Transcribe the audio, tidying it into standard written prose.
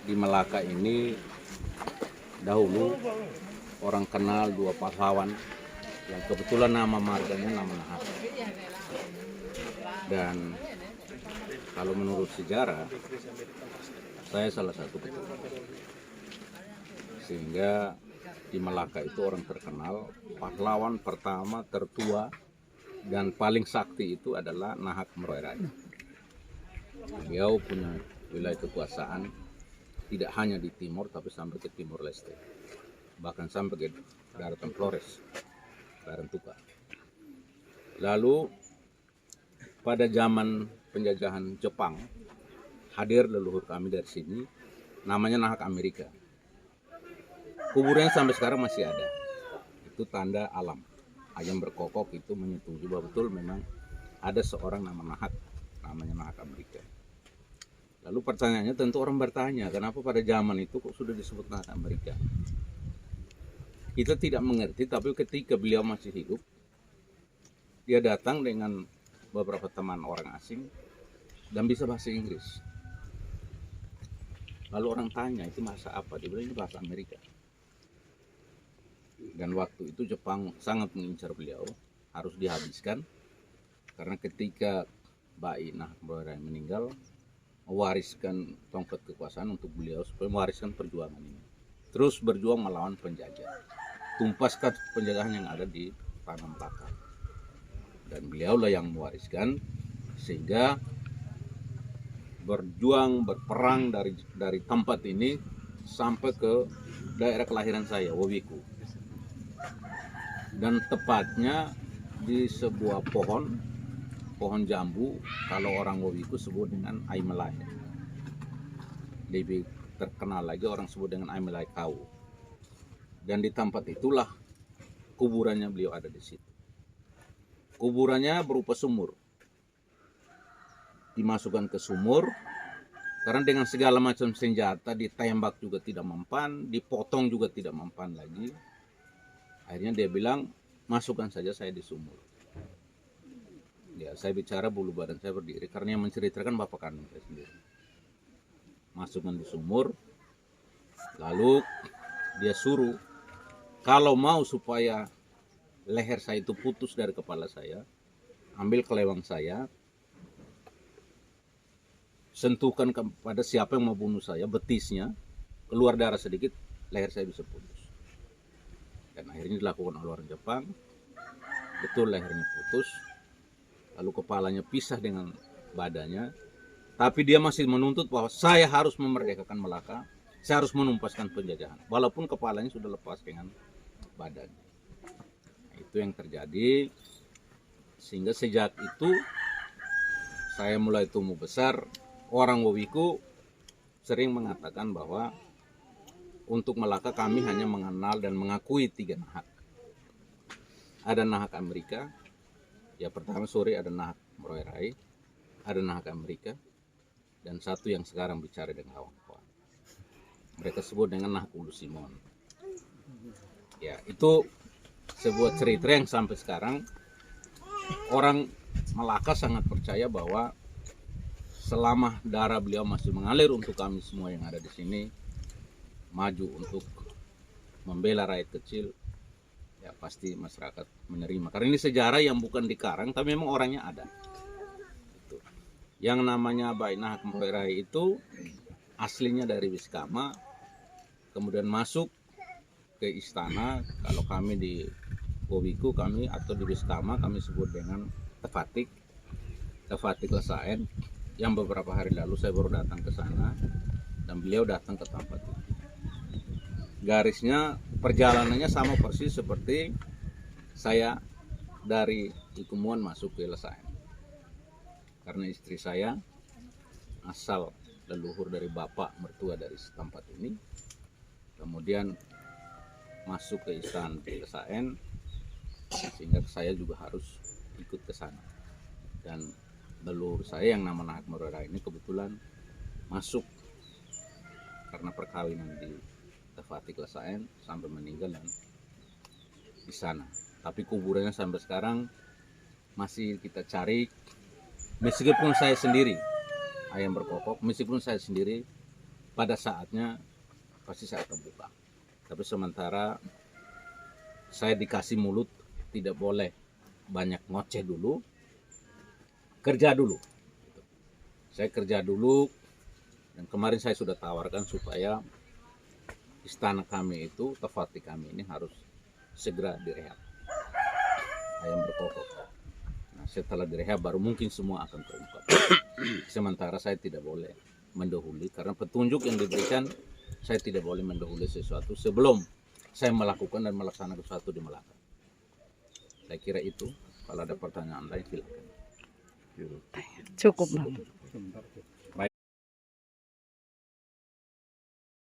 di Melaka ini dahulu orang kenal dua pahlawan yang kebetulan nama marganya nama Nahak. Dan kalau menurut sejarah, saya salah satu keturunan. Sehingga di Melaka itu orang terkenal, pahlawan pertama, tertua, dan paling sakti itu adalah Nahak Meroerai. Beliau punya wilayah kekuasaan tidak hanya di timur tapi sampai ke Timur Leste, bahkan sampai ke daratan Flores, daratan Tuka. Lalu pada zaman penjajahan Jepang hadir leluhur kami dari sini, namanya Nahak Amerika. Kuburnya sampai sekarang masih ada. Itu tanda alam. Ayam berkokok itu menyetujui bahwa betul memang ada seorang nama Nahak, namanya Nahak Amerika. Lalu pertanyaannya tentu orang bertanya, kenapa pada zaman itu kok sudah disebut Nahak Amerika? Kita tidak mengerti, tapi ketika beliau masih hidup, dia datang dengan beberapa teman orang asing dan bisa bahasa Inggris. Lalu orang tanya, itu bahasa apa? Dia bilang ini bahasa Amerika. Dan waktu itu Jepang sangat mengincar beliau, harus dihabiskan. Karena ketika Bai Nahak Meroerai meninggal, mewariskan tongkat kekuasaan untuk beliau supaya mewariskan perjuangan ini. Terus berjuang melawan penjajah. Tumpaskan penjajahan yang ada di tanah Melaka. Dan beliaulah yang mewariskan sehingga berjuang, berperang dari tempat ini sampai ke daerah kelahiran saya, Wawiku. Dan tepatnya di sebuah pohon jambu, kalau orang Wawiku sebut dengan Aimelai. Lebih terkenal lagi orang sebut dengan Aimelai Kau. Dan di tempat itulah kuburannya beliau ada di situ. Kuburannya berupa sumur. Dimasukkan ke sumur, karena dengan segala macam senjata, ditembak juga tidak mempan, dipotong juga tidak mempan lagi. Akhirnya dia bilang, masukkan saja saya di sumur. Ya, saya bicara bulu badan saya berdiri karena yang menceritakan bapak kandung saya sendiri. Masukkan di sumur, lalu dia suruh kalau mau supaya leher saya itu putus dari kepala saya, ambil kelewang saya, sentuhkan kepada siapa yang mau bunuh saya, betisnya, keluar darah sedikit, leher saya bisa putus. Dan akhirnya dilakukan oleh orang Jepang, betul lehernya putus. Lalu kepalanya pisah dengan badannya, tapi dia masih menuntut bahwa saya harus memerdekakan Melaka, saya harus menumpaskan penjajahan, walaupun kepalanya sudah lepas dengan badannya. Itu yang terjadi, sehingga sejak itu saya mulai tumbuh besar. Orang Wawiku sering mengatakan bahwa untuk Melaka kami hanya mengenal dan mengakui 3 Nahak. Ada Nahak Amerika. Ya, pertama sore ada Nahak Meroerai, ada Nahak Amerika, dan satu yang sekarang bicara dengan kawan-kawan. Mereka sebut dengan Nahak Ulu Simon. Ya, itu sebuah cerita yang sampai sekarang orang Melaka sangat percaya bahwa selama darah beliau masih mengalir untuk kami semua yang ada di sini, maju untuk membela rakyat kecil, ya pasti masyarakat menerima. Karena ini sejarah yang bukan dikarang, tapi memang orangnya ada. Itu. Yang namanya Bai Nahak Meroerai itu aslinya dari Wiskama, kemudian masuk ke istana. Kalau kami di Wawiku kami atau di Wiskama kami sebut dengan Tefatik Lesaen. Yang beberapa hari lalu saya baru datang ke sana dan beliau datang ke tempat itu. Garisnya, perjalanannya sama persis seperti saya dari Ikumuan masuk ke Lesaen. Karena istri saya asal leluhur dari bapak mertua dari tempat ini, kemudian masuk ke istana di Lesaen, sehingga saya juga harus ikut ke sana. Dan leluhur saya yang nama Nahak Meroerai ini kebetulan masuk karena perkawinan di Tefatik Lesaen sampai meninggal dan di sana. Tapi kuburannya sampai sekarang masih kita cari, meskipun saya sendiri ayam berkokok, meskipun saya sendiri pada saatnya pasti saya akan buka. Tapi sementara saya dikasih mulut, tidak boleh banyak ngoceh dulu, kerja dulu. Saya kerja dulu, dan kemarin saya sudah tawarkan supaya istana kami itu, Tafati kami ini harus segera direhab. Ayam berkokok. Nah, setelah direhab baru mungkin semua akan terungkap. Sementara saya tidak boleh mendahului, karena petunjuk yang diberikan, saya tidak boleh mendahului sesuatu sebelum saya melakukan dan melaksanakan sesuatu di Melaka. Saya kira itu. Kalau ada pertanyaan lain silakan. Cukup, Bang.